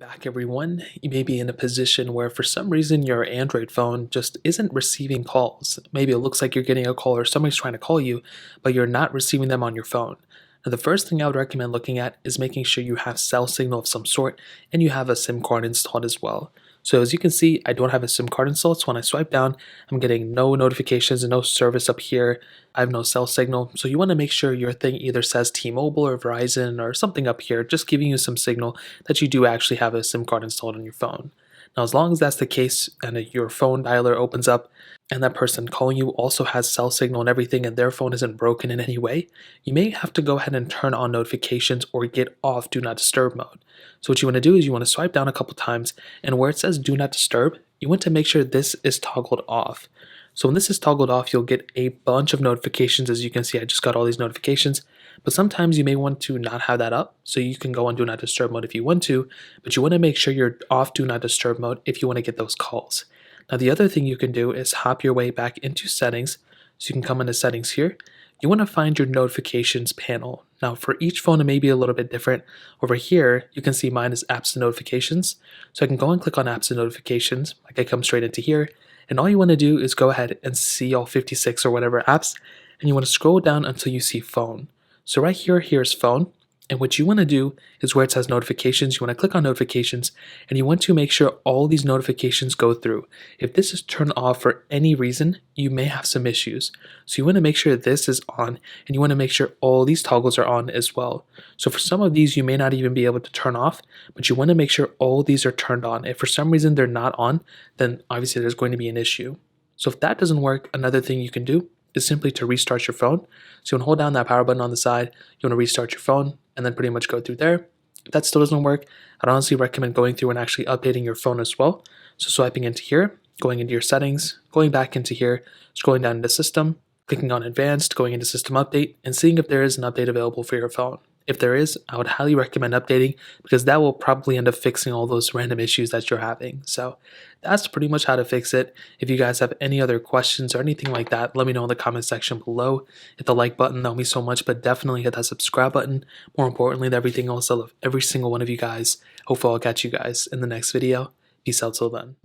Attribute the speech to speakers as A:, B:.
A: Back everyone. You may be in a position where for some reason your Android phone just isn't receiving calls. Maybe it looks like you're getting a call or somebody's trying to call you, but you're not receiving them on your phone. Now, the first thing I would recommend looking at is making sure you have cell signal of some sort and you have a SIM card installed as well. So as you can see, I don't have a SIM card installed, so when I swipe down, I'm getting no notifications and no service up here. I have no cell signal, so you want to make sure your thing either says T-Mobile or Verizon or something up here, just giving you some signal that you do actually have a SIM card installed on your phone. Now, as long as that's the case and your phone dialer opens up and that person calling you also has cell signal and everything and their phone isn't broken in any way, you may have to go ahead and turn on notifications or get off Do Not Disturb mode. So what you want to do is you want to swipe down a couple times, and where it says Do Not Disturb, you want to make sure this is toggled off. So when this is toggled off, you'll get a bunch of notifications. As you can see, I just got all these notifications, but sometimes you may want to not have that up. So you can go on Do Not Disturb mode if you want to, but you want to make sure you're off Do Not Disturb mode if you want to get those calls. Now, the other thing you can do is hop your way back into settings. So you can come into settings here. You want to find your notifications panel. Now, for each phone, it may be a little bit different. Over here, you can see mine is apps and notifications. So I can go and click on apps and notifications. I can come straight into here. And all you want to do is go ahead and see all 56 or whatever apps. And you want to scroll down until you see phone. So right here, here's phone. And what you want to do is where it says notifications, you want to click on notifications and you want to make sure all these notifications go through. If this is turned off for any reason, you may have some issues. So you want to make sure this is on and you want to make sure all these toggles are on as well. So for some of these, you may not even be able to turn off, but you want to make sure all these are turned on. If for some reason they're not on, then obviously there's going to be an issue. So if that doesn't work, another thing you can do is simply to restart your phone. So you want to hold down that power button on the side, you want to restart your phone, and then pretty much go through there. If that still doesn't work, I'd honestly recommend going through and actually updating your phone as well. So swiping into here, going into your settings, going back into here, scrolling down into system, clicking on advanced, going into system update, and seeing if there is an update available for your phone. If there is, I would highly recommend updating because that will probably end up fixing all those random issues that you're having. So that's pretty much how to fix it. If you guys have any other questions or anything like that, let me know in the comment section below. Hit the like button, that would mean so much, but definitely hit that subscribe button. More importantly than everything else, I love every single one of you guys. Hopefully I'll catch you guys in the next video. Peace out till then.